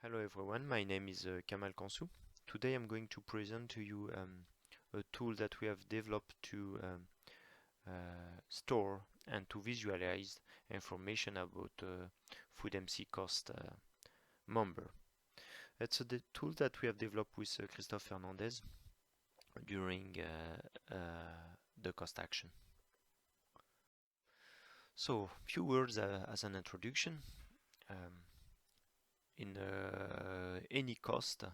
Hello everyone, my name is Kamal Kansou. Today I'm going to present to you a tool that we have developed to store and to visualize information about FoodMC cost member. It's a tool that we have developed with Christophe Fernandez during the cost action. So, few words as an introduction. In any cost,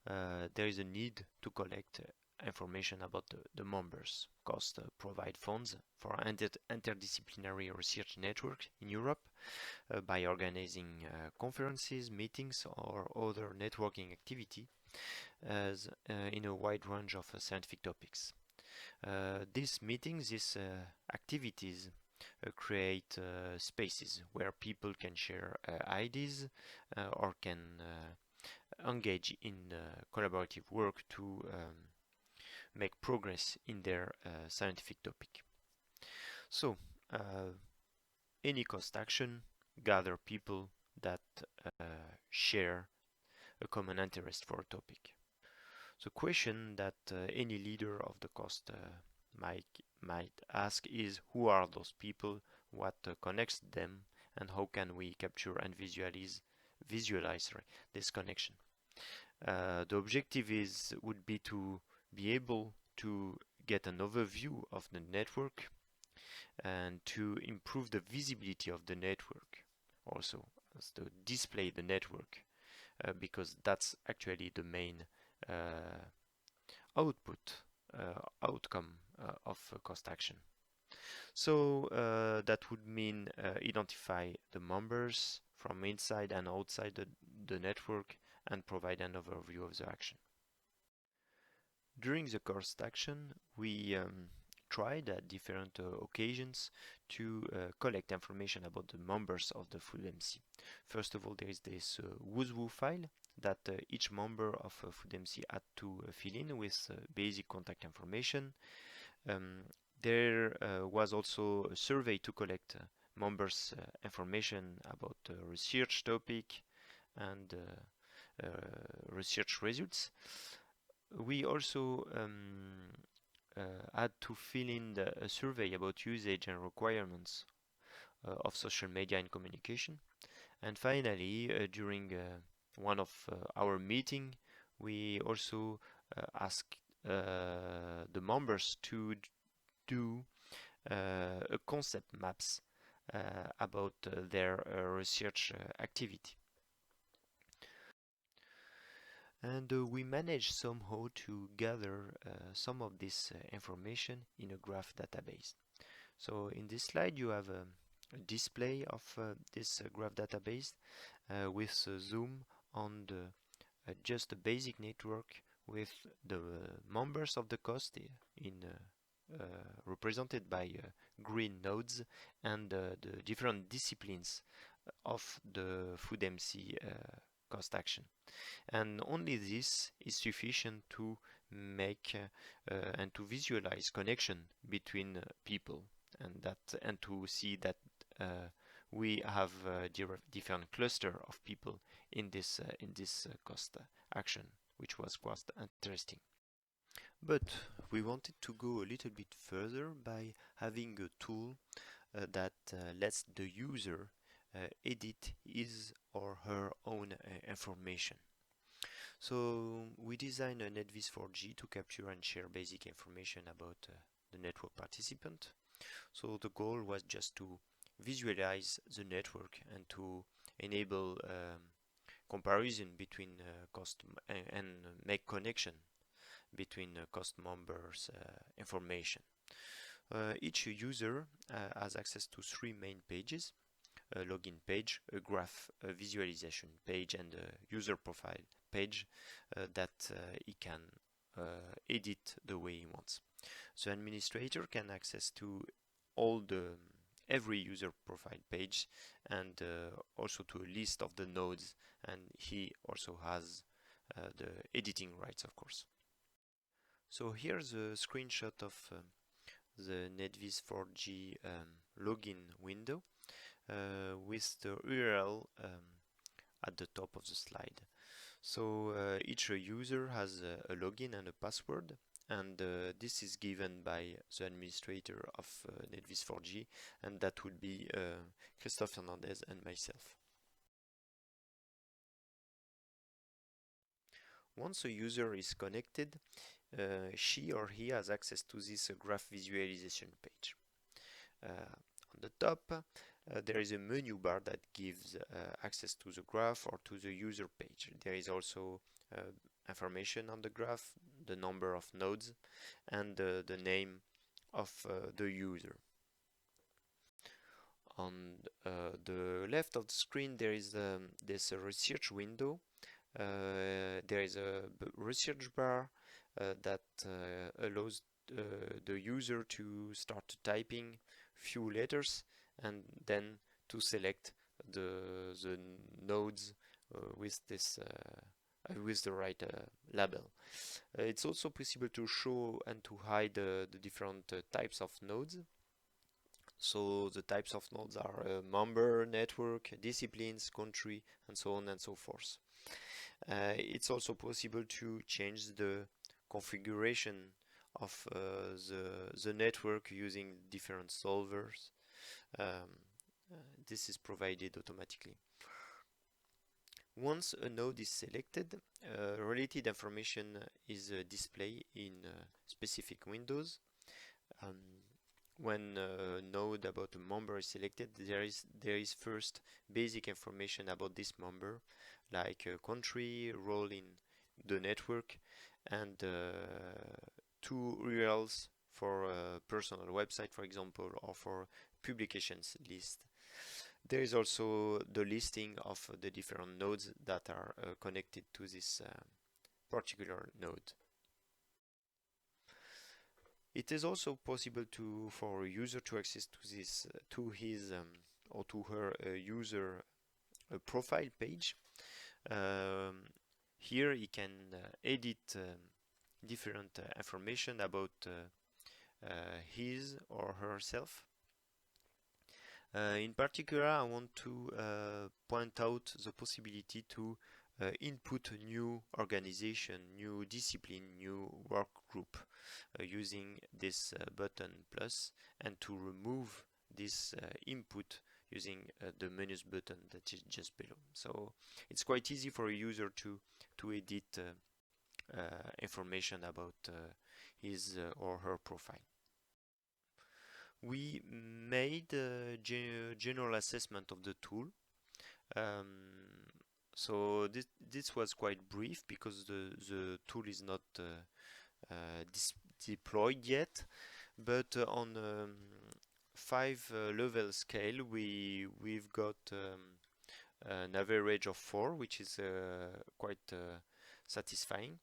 there is a need to collect information about the members. Cost provide funds for interdisciplinary research network in Europe by organizing conferences, meetings, or other networking activity as in a wide range of scientific topics. These meetings, these activities create spaces where people can share ideas or can engage in collaborative work to make progress in their scientific topic. So, any cost action gather people that share a common interest for a topic. The question that any leader of the cost might ask is, who are those people, what connects them, and how can we capture and visualize this connection. The objective would be to be able to get an overview of the network and to improve the visibility of the network, also as to display the network, because that's actually the main outcome of cost action. So that would mean identify the members from inside and outside the network and provide an overview of the action. During the cost action, we tried at different occasions to collect information about the members of the FoodMC. First of all, there is this WhoosWho file that each member of FoodMC had to fill in with basic contact information. There was also a survey to collect members' information about research topic and research results. We also had to fill in a survey about usage and requirements of social media and communication. And finally, during one of our meeting, we also asked the members to do a concept maps about their research activity. And we managed somehow to gather some of this information in a graph database. So in this slide you have a display of this graph database with zoom on just a basic network with the members of the cost in represented by green nodes and the different disciplines of the FoodMC cost action. And only this is sufficient to make and to visualize connection between people, and to see that we have different cluster of people in this cost action, which was quite interesting. But we wanted to go a little bit further by having a tool that lets the user edit his or her own information. So we designed a NetVis4G to capture and share basic information about the network participant. So the goal was just to visualize the network and to enable comparison between cost and make connection between cost members information. Each user has access to three main pages: a login page, a graph, a visualization page, and a user profile page that he can edit the way he wants. The administrator can access to every user profile page and also to a list of the nodes, and he also has the editing rights, of course. So here's a screenshot of the NetVis4G login window with the URL at the top of the slide. So each user has a login and a password, and this is given by the administrator of NetVis4G, and that would be Christophe Hernandez and myself. Once a user is connected, she or he has access to this graph visualization page. On the top, there is a menu bar that gives access to the graph or to the user page. There is also information on the graph, the number of nodes, and the name of the user. On the left of the screen, there is this research window. There is a research bar that allows the user to start typing few letters and then to select the nodes with this with the right label. It's also possible to show and to hide the different types of nodes. So the types of nodes are member, network, disciplines, country, and so on and so forth. It's also possible to change the configuration of the network using different solvers. This is provided automatically. Once a node is selected, related information is displayed in specific windows. When a node about a member is selected, there is first basic information about this member, like country, role in the network, and two URLs for a personal website, for example, or for publications list. There is also the listing of the different nodes that are connected to this particular node. It is also possible for a user to access to this to his or to her user profile page. Here he can edit different information about his or herself. In particular, I want to point out the possibility to input new organization, new discipline, new work group using this button plus, and to remove this input using the menus button that is just below. So it's quite easy for a user to edit information about his or her profile. We made a general assessment of the tool. So this was quite brief because the tool is not deployed yet, but on 5 level scale we've got an average of 4, which is quite satisfying,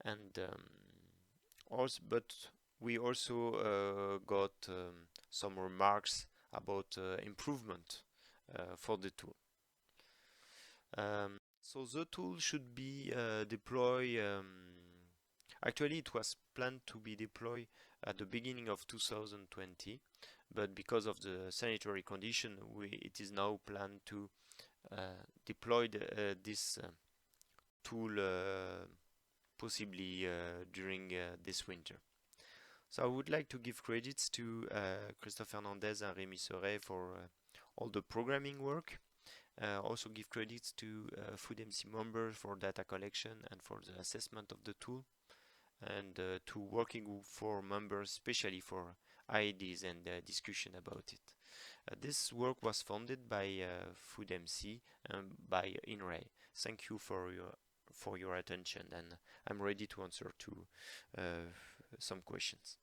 and but we also got some remarks about improvement for the tool. So the tool should be deployed. Actually, it was planned to be deployed at the beginning of 2020, but because of the sanitary condition, it is now planned to deploy this tool possibly during this winter. So I would like to give credits to Christophe Hernandez and Rémi Seret for all the programming work. Also give credits to FoodMC members for data collection and for the assessment of the tool, and to working for members, especially for ideas and discussion about it. This work was funded by FoodMC and by INRAE. Thank you for your attention, and I'm ready to answer to some questions.